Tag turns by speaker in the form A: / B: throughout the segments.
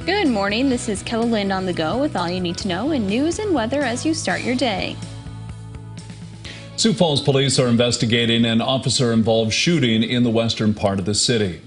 A: Good morning, this is KELOLAND on the go with all you need to know in news and weather as you start your day.
B: Sioux Falls police are investigating an officer-involved shooting in the western part of the city.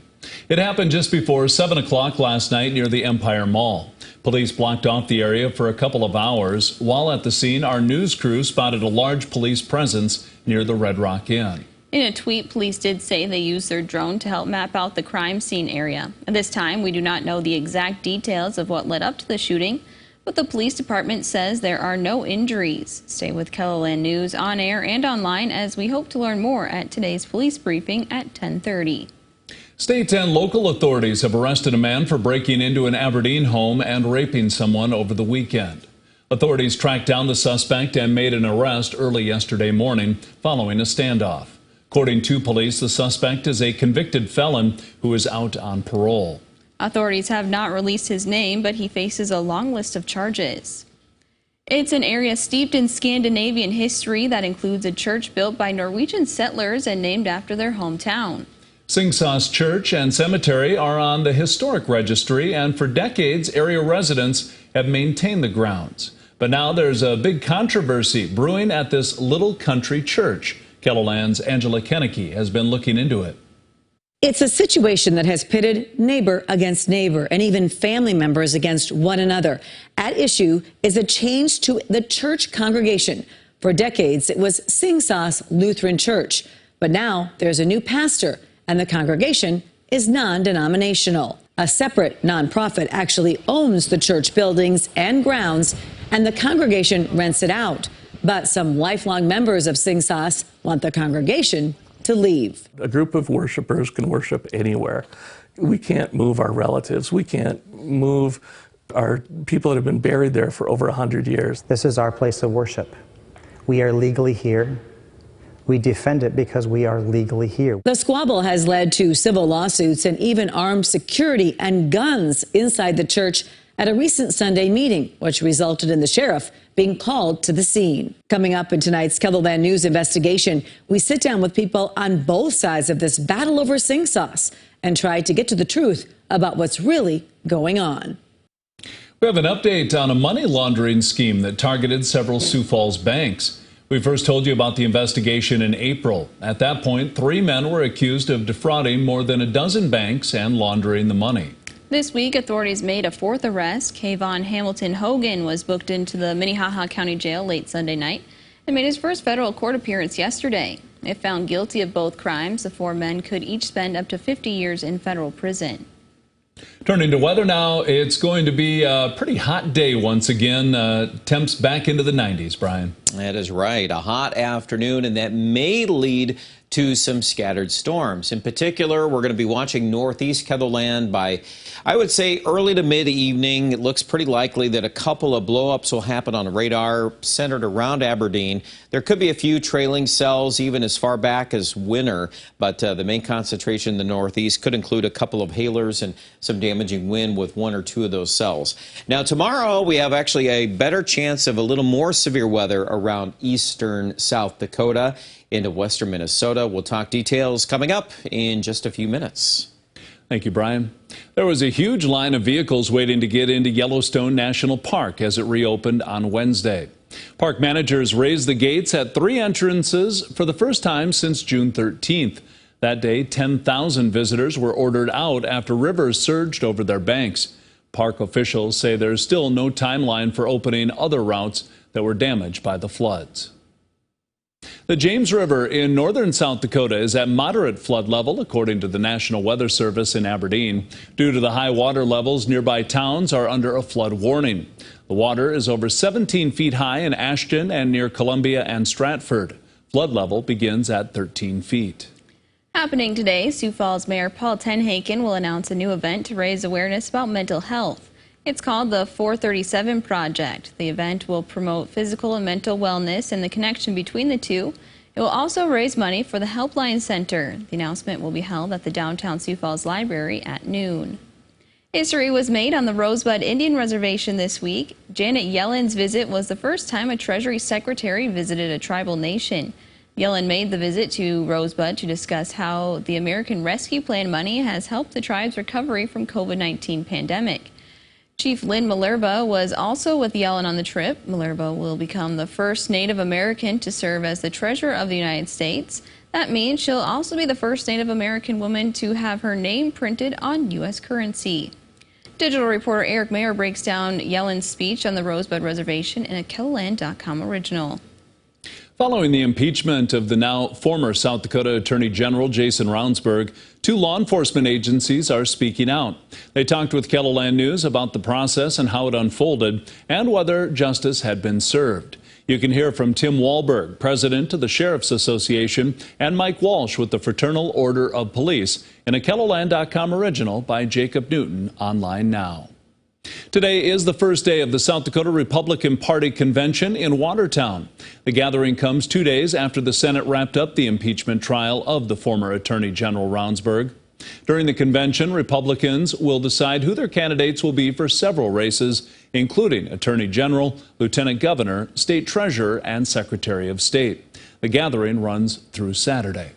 B: It happened just before 7 o'clock last night near the Empire Mall. Police blocked off the area for a couple of hours. While at the scene, our news crew spotted a large police presence near the Red Rock Inn.
A: In a tweet, police did say they used their drone to help map out the crime scene area. At this time, we do not know the exact details of what led up to the shooting, but the police department says there are no injuries. Stay with KELOLAND News on air and online as we hope to learn more at today's police briefing at 10:30.
B: State and local authorities have arrested a man for breaking into an Aberdeen home and raping someone over the weekend. Authorities tracked down the suspect and made an arrest early yesterday morning following a standoff. According to police, the suspect is a convicted felon who is out on parole.
A: Authorities have not released his name, but he faces a long list of charges. It's an area steeped in Scandinavian history that includes a church built by Norwegian settlers and named after their hometown.
B: Singsås Church and Cemetery are on the historic registry, and for decades, area residents have maintained the grounds. But now there's a big controversy brewing at this little country church. KELOLAND's Angela Kennecke has been looking into it.
C: It's a situation that has pitted neighbor against neighbor and even family members against one another. At issue is a change to the church congregation. For decades, it was Singsås Lutheran Church. But now there's a new pastor, and the congregation is non-denominational. A separate nonprofit actually owns the church buildings and grounds, and the congregation rents it out. But some lifelong members of Singsås want the congregation to leave.
D: A group of worshipers can worship anywhere. We can't move our relatives. We can't move our people that have been buried there for over 100 years.
E: This is our place of worship. We are legally here. We defend it because we are legally here.
C: The squabble has led to civil lawsuits and even armed security and guns inside the church at a recent Sunday meeting, which resulted in the sheriff being called to the scene. Coming up in tonight's KELOLAND News investigation, we sit down with people on both sides of this battle over Singsås and try to get to the truth about what's really going on.
B: We have an update on a money laundering scheme that targeted several Sioux Falls banks. We first told you about the investigation in April. At that point, 3 men were accused of defrauding more than a dozen banks and laundering the money.
A: This week, authorities made a 4th arrest. Kayvon Hamilton Hogan was booked into the Minnehaha County Jail late Sunday night and made his first federal court appearance yesterday. If found guilty of both crimes, the 4 men could each spend up to 50 years in federal prison.
B: Turning to weather now, it's going to be a pretty hot day once again. Temps back into the 90s, Brian.
F: That is right. A hot afternoon, and that may lead to some scattered storms. In particular, we're going to be watching northeast KELOLAND by, I would say, early to mid-evening. It looks pretty likely that a couple of blow-ups will happen on radar centered around Aberdeen. There could be a few trailing cells even as far back as winter, but the main concentration in the northeast could include a couple of hailers and some damaging wind with 1 or 2 of those cells. Now, tomorrow we have actually a better chance of a little more severe weather around eastern South Dakota into western Minnesota. We'll talk details coming up in just a few minutes.
B: Thank you, Brian. There was a huge line of vehicles waiting to get into Yellowstone National Park as it reopened on Wednesday. Park managers raised the gates at 3 entrances for the first time since June 13th. That day, 10,000 visitors were ordered out after rivers surged over their banks. Park officials say there's still no timeline for opening other routes that were damaged by the floods. The James River in northern South Dakota is at moderate flood level, according to the National Weather Service in Aberdeen. Due to the high water levels, nearby towns are under a flood warning. The water is over 17 feet high in Ashton and near Columbia and Stratford. Flood level begins at 13 feet.
A: Happening today, Sioux Falls Mayor Paul Tenhaken will announce a new event to raise awareness about mental health. It's called the 437 Project. The event will promote physical and mental wellness and the connection between the two. It will also raise money for the Helpline Center. The announcement will be held at the downtown Sioux Falls Library at noon. History was made on the Rosebud Indian Reservation this week. Janet Yellen's visit was the first time a Treasury Secretary visited a tribal nation. Yellen made the visit to Rosebud to discuss how the American Rescue Plan money has helped the tribe's recovery from COVID-19 pandemic. Chief Lynn Malerba was also with Yellen on the trip. Malerba will become the first Native American to serve as the Treasurer of the United States. That means she'll also be the first Native American woman to have her name printed on U.S. currency. Digital reporter Eric Mayer breaks down Yellen's speech on the Rosebud Reservation in a KELOLAND.com original.
B: Following the impeachment of the now former South Dakota Attorney General Jason Ravnsborg, 2 law enforcement agencies are speaking out. They talked with KELOLAND News about the process and how it unfolded and whether justice had been served. You can hear from Tim Wahlberg, president of the Sheriff's Association, and Mike Walsh with the Fraternal Order of Police in a KELOLAND.com original by Jacob Newton, online now. Today is the first day of the South Dakota Republican Party convention in Watertown. The gathering comes 2 days after the Senate wrapped up the impeachment trial of the former Attorney General Ravnsborg. During the convention, Republicans will decide who their candidates will be for several races, including Attorney General, Lieutenant Governor, State Treasurer, and Secretary of State. The gathering runs through Saturday.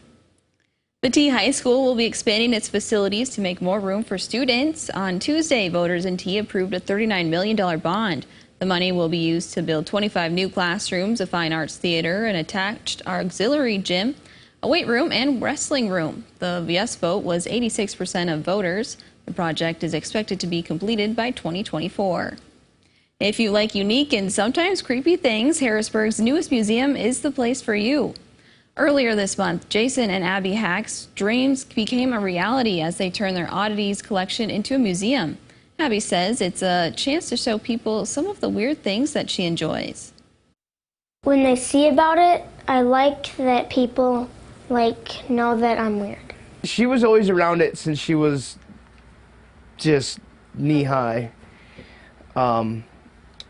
A: The T High School will be expanding its facilities to make more room for students. On Tuesday, voters in T approved a $39 million bond. The money will be used to build 25 new classrooms, a fine arts theater, an attached auxiliary gym, a weight room, and wrestling room. The yes vote was 86% of voters. The project is expected to be completed by 2024. If you like unique and sometimes creepy things, Harrisburg's newest museum is the place for you. Earlier this month, Jason and Abby Hack's dreams became a reality as they turned their oddities collection into a museum. Abby says it's a chance to show people some of the weird things that she enjoys.
G: When they see about it, I like that people know that I'm weird.
H: She was always around it since she was just knee-high.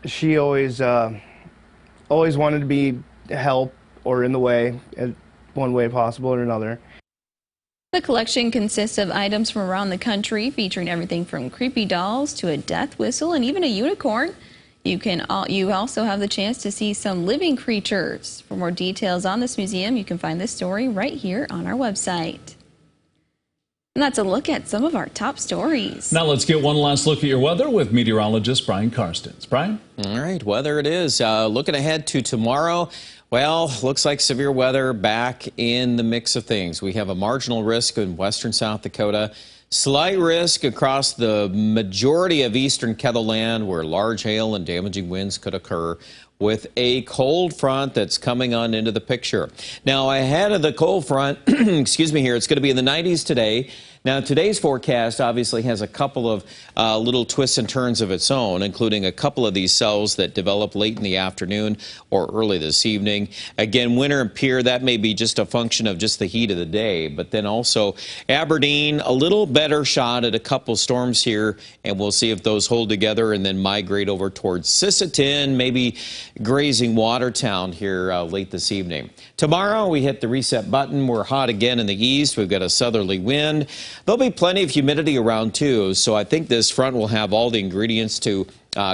H: She always wanted to be help or in the way, one way possible or another.
A: The collection consists of items from around the country, featuring everything from creepy dolls to a death whistle and even a unicorn. You also have the chance to see some living creatures. For more details on this museum, you can find this story right here on our website. And that's a look at some of our top stories.
B: Now let's get one last look at your weather with meteorologist Brian Karstens. Brian?
F: All right, weather it is. Looking ahead to tomorrow. Well, looks like severe weather back in the mix of things. We have a marginal risk in western South Dakota, slight risk across the majority of eastern KELOLAND where large hail and damaging winds could occur, with a cold front that's coming on into the picture. Now, ahead of the cold front, excuse me here, it's going to be in the 90s today. Now, today's forecast obviously has a couple of little twists and turns of its own, including a couple of these cells that develop late in the afternoon or early this evening. Again, winter and Pierre, that may be just a function of just the heat of the day, but then also Aberdeen, a little better shot at a couple storms here, and we'll see if those hold together and then migrate over towards Sisseton, maybe grazing Watertown here late this evening. Tomorrow, we hit the reset button. We're hot again in the east. We've got a southerly wind. There'll be plenty of humidity around, too, so I think this front will have all the ingredients to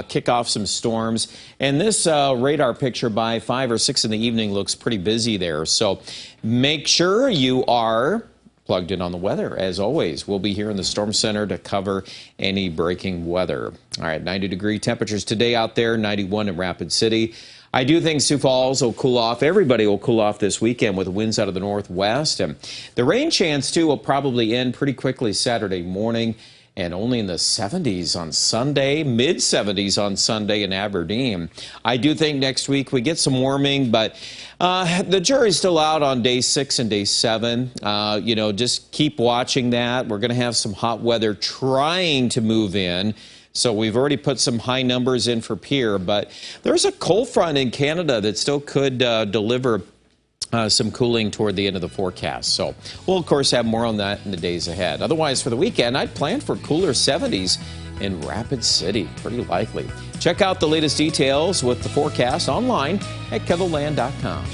F: kick off some storms. And this radar picture by 5 or 6 in the evening looks pretty busy there, so make sure you are plugged in on the weather. As always, we'll be here in the Storm Center to cover any breaking weather. All right, 90-degree temperatures today out there, 91 in Rapid City. I do think Sioux Falls will cool off. Everybody will cool off this weekend with winds out of the northwest. And the rain chance, too, will probably end pretty quickly Saturday morning, and only in the 70s on Sunday, mid-70s on Sunday in Aberdeen. I do think next week we get some warming, but the jury's still out on day 6 and day 7. You know, just keep watching that. We're going to have some hot weather trying to move in. So we've already put some high numbers in for Pierre, but there's a cold front in Canada that still could deliver some cooling toward the end of the forecast. So we'll, of course, have more on that in the days ahead. Otherwise, for the weekend, I'd plan for cooler 70s in Rapid City, pretty likely. Check out the latest details with the forecast online at KELOLAND.com.